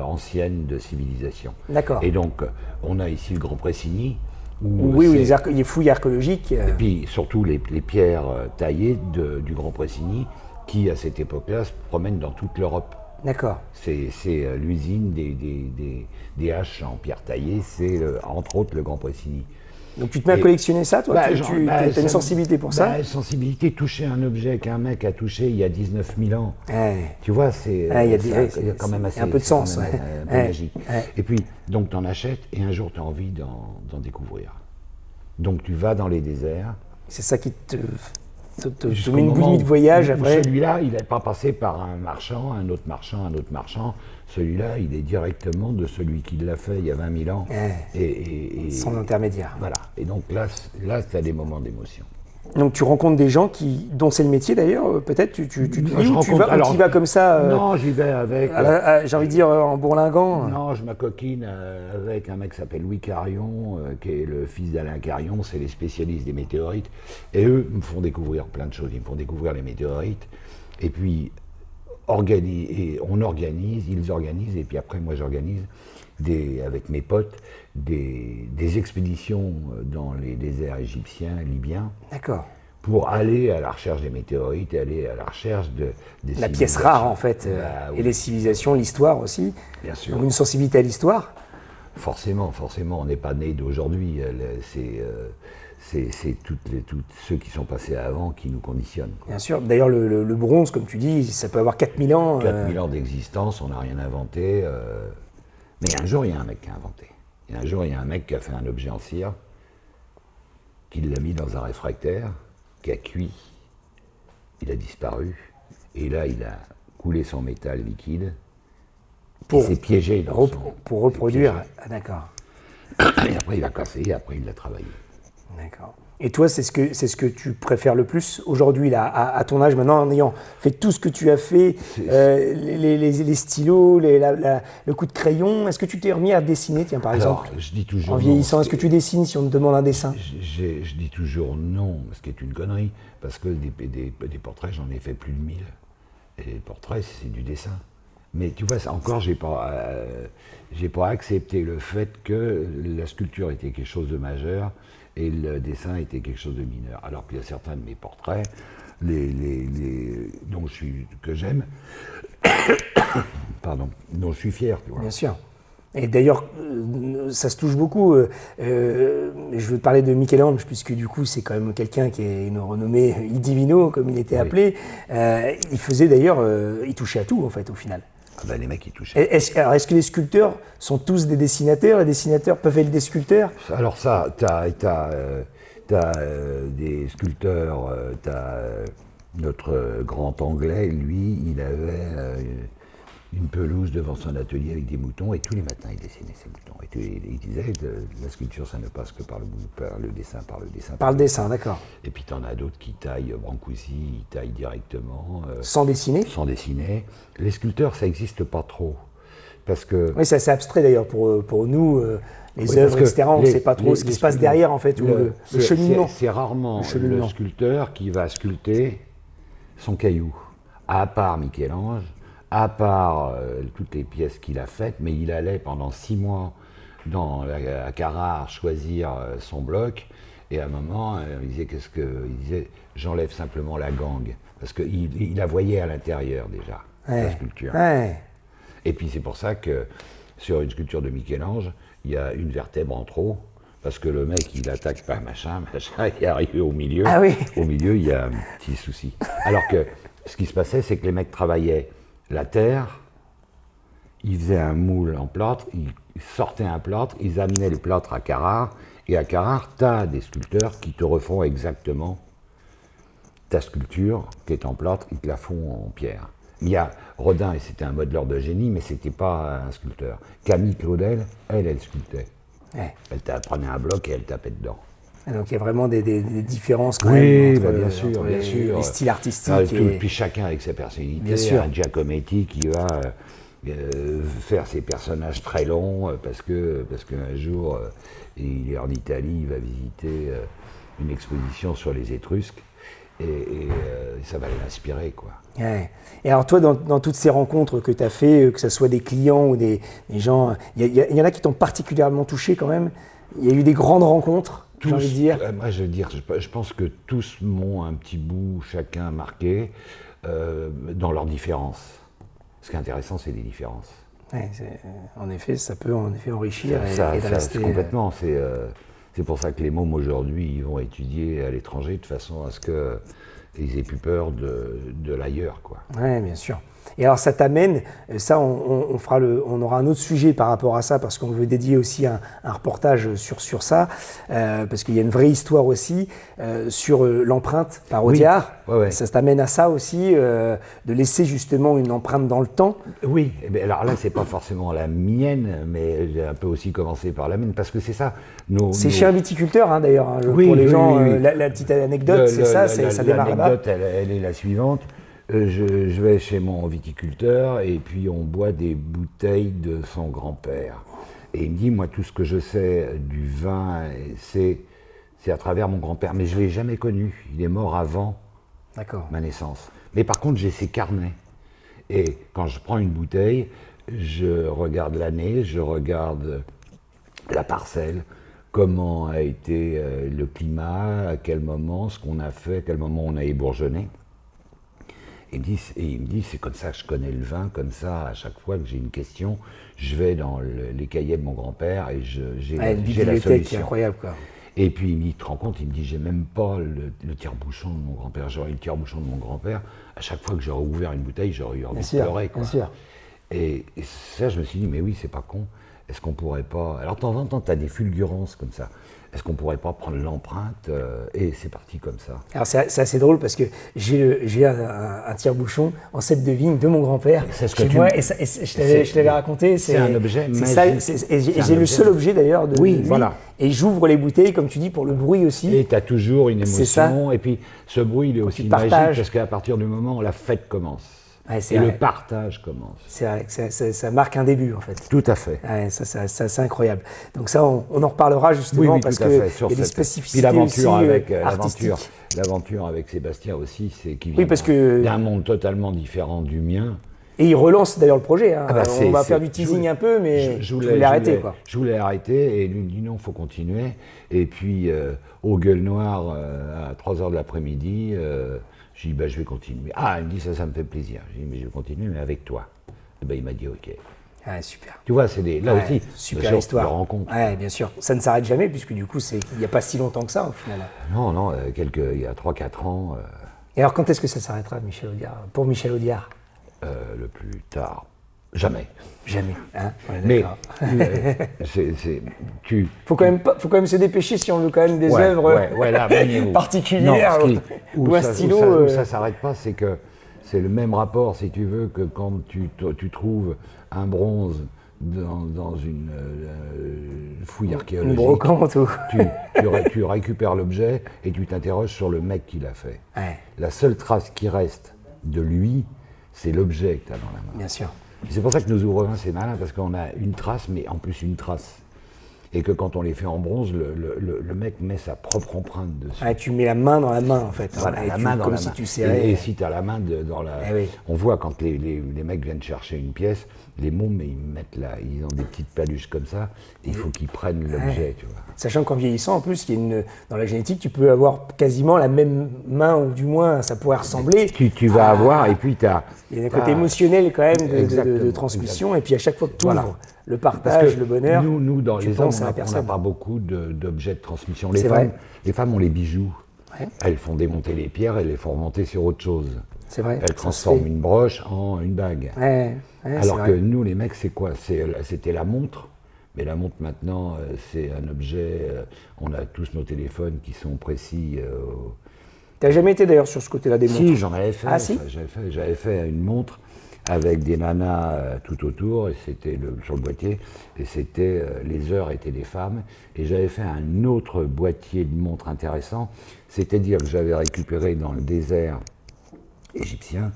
S2: anciennes de civilisation.
S1: D'accord.
S2: Et donc, on a ici le Grand Pressigny.
S1: Oui, les fouilles archéologiques.
S2: Et puis, surtout, les pierres taillées du Grand Pressigny, qui, à cette époque-là, se promènent dans toute l'Europe.
S1: D'accord.
S2: C'est l'usine des haches en pierre taillée, c'est entre autres le Grand Pressigny.
S1: Donc tu te mets à collectionner ça, toi? Tu as une sensibilité pour ça?
S2: Sensibilité, toucher un objet qu'un mec a touché il y a 19 000 ans. Tu vois, c'est quand même assez...
S1: un peu de sens.
S2: Un peu magique. Et puis, donc tu en achètes et un jour tu as envie d'en découvrir. Donc tu vas dans les déserts.
S1: C'est ça qui te met une boulimie de voyage après.
S2: Celui-là, il n'est pas passé par un marchand, un autre marchand, un autre marchand. Celui-là, il est directement de celui qui l'a fait il y a 20 000 ans. Et
S1: sans intermédiaire.
S2: Voilà. Et donc là tu as des moments d'émotion.
S1: Donc tu rencontres des gens dont c'est le métier d'ailleurs, peut-être tu y vas comme ça.
S2: Non, j'y vais avec.
S1: J'ai envie de dire en bourlinguant.
S2: Non, je m'acoquine avec un mec qui s'appelle Louis Carion, qui est le fils d'Alain Carion, c'est les spécialistes des météorites. Et eux me font découvrir plein de choses. Ils me font découvrir les météorites. Et puis ils organisent, et puis après moi j'organise avec mes potes des expéditions dans les déserts égyptiens, libyens.
S1: D'accord.
S2: Pour aller à la recherche des météorites et aller à la recherche des
S1: la pièce rare en fait, et les civilisations, l'histoire aussi.
S2: Bien sûr.
S1: Donc une sensibilité à l'histoire.
S2: Forcément, on n'est pas né d'aujourd'hui. C'est tous ceux qui sont passés avant qui nous conditionnent.
S1: Bien sûr. D'ailleurs, le bronze, comme tu dis, ça peut avoir 4000 ans.
S2: 4000 ans d'existence, on n'a rien inventé. Mais un jour, il y a un mec qui a inventé. Et un jour, il y a un mec qui a fait un objet en cire, qui l'a mis dans un réfractaire, qui a cuit, il a disparu, et là, il a coulé son métal liquide, il s'est piégé dans
S1: pour reproduire. Ah, d'accord.
S2: Et après, il a cassé, et après, il l'a travaillé.
S1: D'accord. Et toi, c'est ce que tu préfères le plus aujourd'hui, là, à ton âge, maintenant, en ayant fait tout ce que tu as fait, les stylos, le coup de crayon, est-ce que tu t'es remis à dessiner, tiens, par exemple?
S2: Alors, je dis toujours
S1: en vieillissant, est-ce que tu dessines si on te demande un dessin?
S2: Je dis toujours non, ce qui est une connerie, parce que des portraits, j'en ai fait plus de 1000. Et les portraits, c'est du dessin. Mais tu vois, encore, j'ai pas accepté le fait que la sculpture était quelque chose de majeur et le dessin était quelque chose de mineur. Alors qu'il y a certains de mes portraits, que j'aime, pardon, dont je suis fier, tu vois.
S1: Bien sûr. Et d'ailleurs, ça se touche beaucoup. Je veux te parler de Michel-Ange, puisque du coup, c'est quand même quelqu'un qui est une renommée Il Divino, comme il était appelé. Il faisait d'ailleurs, il touchait à tout, en fait, au final.
S2: Ah ben, les mecs, ils touchaient.
S1: Est-ce que les sculpteurs sont tous des dessinateurs? Les dessinateurs peuvent être des sculpteurs?
S2: Alors ça, t'as des sculpteurs, notre grand anglais, lui, il avait une pelouse devant son atelier avec des moutons et tous les matins il dessinait ses moutons. Et il disait la sculpture ça ne passe que par le dessin.
S1: Par le dessin, d'accord.
S2: Et puis t'en as d'autres qui taillent, Brancusi, ils taillent directement.
S1: Sans dessiner?
S2: Sans dessiner. Les sculpteurs ça n'existe pas trop. Parce que...
S1: Oui, c'est assez abstrait d'ailleurs pour nous, les œuvres, etc. On ne sait pas trop ce qui se passe derrière en fait, ou le cheminement.
S2: C'est rarement le sculpteur qui va sculpter son caillou. À part Michel-Ange, à part toutes les pièces qu'il a faites, mais il allait pendant 6 mois à Carrare choisir son bloc, et à un moment, il disait j'enlève simplement la gangue, parce qu'il la voyait à l'intérieur déjà, la sculpture.
S1: Ouais.
S2: Et puis c'est pour ça que sur une sculpture de Michel-Ange, il y a une vertèbre en trop, parce que le mec, il attaque pas machin, il est arrivé au milieu.
S1: Ah oui.
S2: Au milieu, il y a un petit souci. Alors que ce qui se passait, c'est que les mecs travaillaient la terre, ils faisaient un moule en plâtre, ils sortaient un plâtre, ils amenaient le plâtre à Carrare, et à Carrare, tu as des sculpteurs qui te refont exactement ta sculpture qui est en plâtre, ils te la font en pierre. Il y a Rodin, et c'était un modeleur de génie, mais c'était pas un sculpteur. Camille Claudel, elle sculptait.
S1: Ouais.
S2: Elle prenait un bloc et elle tapait dedans.
S1: Donc il y a vraiment des différences quand même entre,
S2: bien sûr.
S1: les styles artistiques.
S2: Puis chacun avec sa personnalité.
S1: Bien sûr.
S2: Un Giacometti qui va faire ses personnages très longs parce qu'un jour il est en Italie, il va visiter une exposition sur les Étrusques et ça va l'inspirer, quoi.
S1: Ouais. Et alors toi, dans toutes ces rencontres que tu as fait, que ce soit des clients ou des gens, il y en a qui t'ont particulièrement touché quand même. Il y a eu des grandes rencontres, j'ai envie de dire.
S2: Moi, je pense que tous m'ont un petit bout, chacun marqué, dans leurs différences. Ce qui est intéressant, c'est les différences.
S1: Ouais, en effet, ça peut enrichir et de rester...
S2: Complètement. C'est pour ça que les mômes aujourd'hui, ils vont étudier à l'étranger de façon à ce qu'ils aient plus peur de l'ailleurs, quoi.
S1: Oui, bien sûr. Et alors ça t'amène, ça on aura un autre sujet par rapport à ça parce qu'on veut dédier aussi un reportage sur ça, parce qu'il y a une vraie histoire aussi sur l'empreinte par Audiard.
S2: Oui. Ouais.
S1: Ça t'amène à ça aussi, de laisser justement une empreinte dans le temps.
S2: Oui, alors là c'est pas forcément la mienne, mais j'ai un peu aussi commencé par la mienne, parce que c'est ça.
S1: C'est chez un viticulteur hein, d'ailleurs, hein, pour les gens, la petite anecdote, ça démarre là-bas.
S2: L'anecdote elle est la suivante. Je vais chez mon viticulteur et puis on boit des bouteilles de son grand-père. Et il me dit, moi, tout ce que je sais du vin, c'est à travers mon grand-père. Mais je ne l'ai jamais connu. Il est mort avant ma naissance. Mais par contre, j'ai ses carnets. Et quand je prends une bouteille, je regarde l'année, je regarde la parcelle, comment a été le climat, à quel moment, ce qu'on a fait, à quel moment on a ébourgeonné. Il me dit, c'est comme ça que je connais le vin, comme ça, à chaque fois que j'ai une question, je vais dans les cahiers de mon grand-père et j'ai la solution.
S1: Qui est incroyable, quoi.
S2: Et puis il me rend compte, il me dit, j'ai même pas le tire-bouchon de mon grand-père. J'aurais eu le tire-bouchon de mon grand-père, à chaque fois que j'aurais ouvert une bouteille, j'aurais eu envie de pleurer, quoi.
S1: Bien sûr.
S2: Et ça, je me suis dit, mais oui, c'est pas con. Est-ce qu'on pourrait pas... Alors de temps en temps, tu as des fulgurances comme ça. Est-ce qu'on pourrait pas prendre l'empreinte et c'est parti comme ça.
S1: Alors c'est assez drôle parce que j'ai un tire-bouchon en cèpe de vigne de mon grand-père chez moi et je t'avais raconté.
S2: C'est un objet magique.
S1: Et j'ai le seul objet d'ailleurs de lui.
S2: Voilà.
S1: Et j'ouvre les bouteilles, comme tu dis, pour le bruit aussi.
S2: Et tu as toujours une
S1: C'est ça.
S2: émotion. Et puis, ce bruit, il est aussi magique parce qu'à partir du moment où la fête commence,
S1: Ouais,
S2: et le partage commence.
S1: C'est vrai, ça marque un début, en fait.
S2: Tout à fait.
S1: Ouais, ça, c'est incroyable. Donc ça, on en reparlera justement,
S2: Oui,
S1: parce
S2: tout à
S1: qu'il
S2: fait,
S1: y a des spécificités
S2: puis
S1: aussi artistiques.
S2: l'aventure avec Sébastien aussi, c'est qu'il
S1: Oui,
S2: vient d'un monde totalement différent du mien.
S1: Et il relance d'ailleurs le projet. Hein.
S2: Ah bah
S1: on va faire du teasing un peu, mais je voulais arrêter.
S2: Je voulais arrêter et lui dit non, il faut continuer. Et puis, au Gueule Noire, à 3h de l'après-midi, je dis je vais continuer. Ah, il me dit ça me fait plaisir. Je dis mais je vais continuer, mais avec toi. Et il m'a dit ok.
S1: Ah, super.
S2: Tu vois, c'est là aussi,
S1: super histoire.
S2: de rencontre.
S1: Ouais, bien sûr. Ça ne s'arrête jamais, puisque du coup, il n'y a pas si longtemps que ça, au final.
S2: Non, il y a 3-4 ans.
S1: Et alors, quand est-ce que ça s'arrêtera, Michel Audiard, pour Michel Audiard?
S2: Le plus tard. Jamais.
S1: Jamais. Hein,
S2: mais
S1: faut quand même se dépêcher si on veut quand même des œuvres particulières.
S2: Ou un stylo. Où ça s'arrête pas, c'est que c'est le même rapport, si tu veux, que quand tu trouves un bronze dans une fouille archéologique.
S1: Une brocante ou...
S2: tu récupères l'objet et tu t'interroges sur le mec qui l'a fait.
S1: Ouais.
S2: La seule trace qui reste de lui, c'est l'objet que tu as dans la main.
S1: Bien sûr.
S2: C'est pour ça que nos ouvriers, c'est malin, parce qu'on a une trace, mais en plus une trace. Et que quand on les fait en bronze, le mec met sa propre empreinte dessus.
S1: Ah, tu mets la main dans la main, en fait.
S2: Voilà, la main dans
S1: comme
S2: la
S1: si
S2: main.
S1: tu serrais.
S2: Et si tu as la main dans la...
S1: oui.
S2: On voit quand les mecs viennent chercher une pièce, les mômes, ils ont des petites paluches comme ça, et il faut qu'ils prennent l'objet, tu vois.
S1: Sachant qu'en vieillissant, en plus, dans la génétique, tu peux avoir quasiment la même main, ou du moins, ça pourrait ressembler.
S2: Tu vas avoir, et puis tu as...
S1: Il y a un côté émotionnel quand même de transmission, et puis à chaque fois que tu ouvres le partage, le bonheur,
S2: nous dans les hommes, on n'a pas beaucoup d'objets de transmission. Les femmes ont les bijoux. Ouais. Elles font démonter les pierres et les font remonter sur autre chose.
S1: C'est vrai.
S2: Elles transforment une broche en une bague.
S1: Ouais,
S2: alors que nous, les mecs, c'est quoi? C'était la montre. Mais la montre maintenant, c'est un objet. On a tous nos téléphones qui sont précis.
S1: Tu n'as jamais été d'ailleurs sur ce côté-là des montres?
S2: Si, j'en avais fait.
S1: Ah si?
S2: J'avais fait une montre avec des nanas tout autour, et c'était sur le boîtier, et c'était les heures étaient des femmes. Et j'avais fait un autre boîtier de montre intéressant, c'est-à-dire que j'avais récupéré dans le désert égyptien,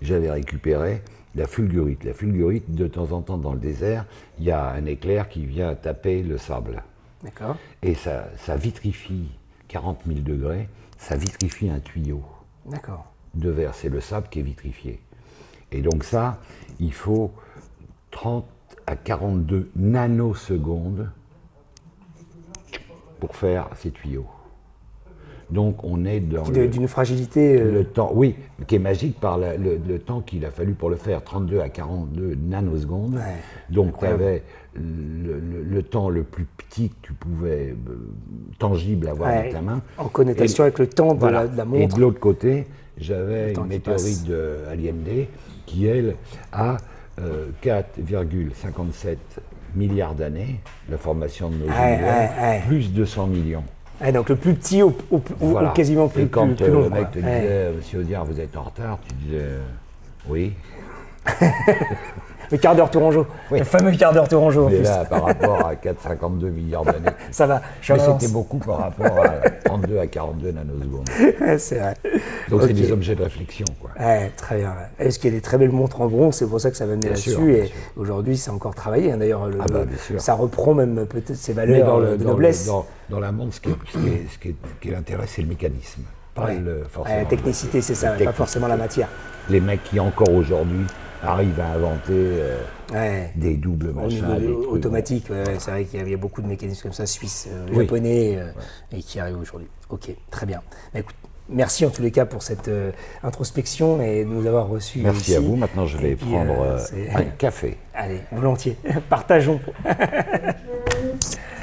S2: j'avais récupéré la fulgurite. La fulgurite, de temps en temps dans le désert, il y a un éclair qui vient taper le sable.
S1: D'accord.
S2: Et ça vitrifie 40 000 degrés, ça vitrifie un tuyau.
S1: D'accord.
S2: De verre, c'est le sable qui est vitrifié. Et donc ça, il faut 30 à 42 nanosecondes pour faire ces tuyaux. Donc on est dans
S1: d'une fragilité...
S2: Le temps, oui, qui est magique par le temps qu'il a fallu pour le faire, 32 à 42 nanosecondes. Ouais, donc tu avais le temps le plus petit que tu pouvais, tangible, avoir dans ta main.
S1: En connotation avec le temps de la montre.
S2: Et de l'autre côté, j'avais une météorite de Allende qui, elle, a 4,57 milliards d'années, la formation de nos univers, plus 200 millions.
S1: Donc le plus petit au quasiment plus long.
S2: Et quand le mec te disait « Monsieur Audiard, vous êtes en retard », tu disais « Oui ».
S1: Le quart d'heure Tourangeau, le fameux quart d'heure Tourangeau.
S2: Mais là, par rapport à 4,52 milliards d'années,
S1: ça va.
S2: Mais c'était beaucoup par rapport à 32 à 42 nanosecondes.
S1: C'est vrai.
S2: Donc c'est des objets de réflexion, quoi.
S1: Très bien. Est-ce qu'il y a des très belles montres en bronze, c'est pour ça que ça va mener là-dessus. Et aujourd'hui, c'est encore travaillé. D'ailleurs, ça reprend même peut-être ses valeurs de noblesse.
S2: Dans la montre, ce qui l'intéresse, c'est le mécanisme. Pas
S1: la technicité, c'est ça, pas forcément la matière.
S2: Les mecs qui, encore aujourd'hui, arrivent à inventer des doubles machins.
S1: Automatiques, c'est vrai qu'il y a beaucoup de mécanismes comme ça, suisses, japonais, et qui arrivent aujourd'hui. Ok, très bien. Écoute, merci en tous les cas pour cette introspection et de nous avoir reçus.
S2: Merci
S1: ici.
S2: À vous. Maintenant, je vais prendre un café.
S1: Allez, volontiers. Partageons.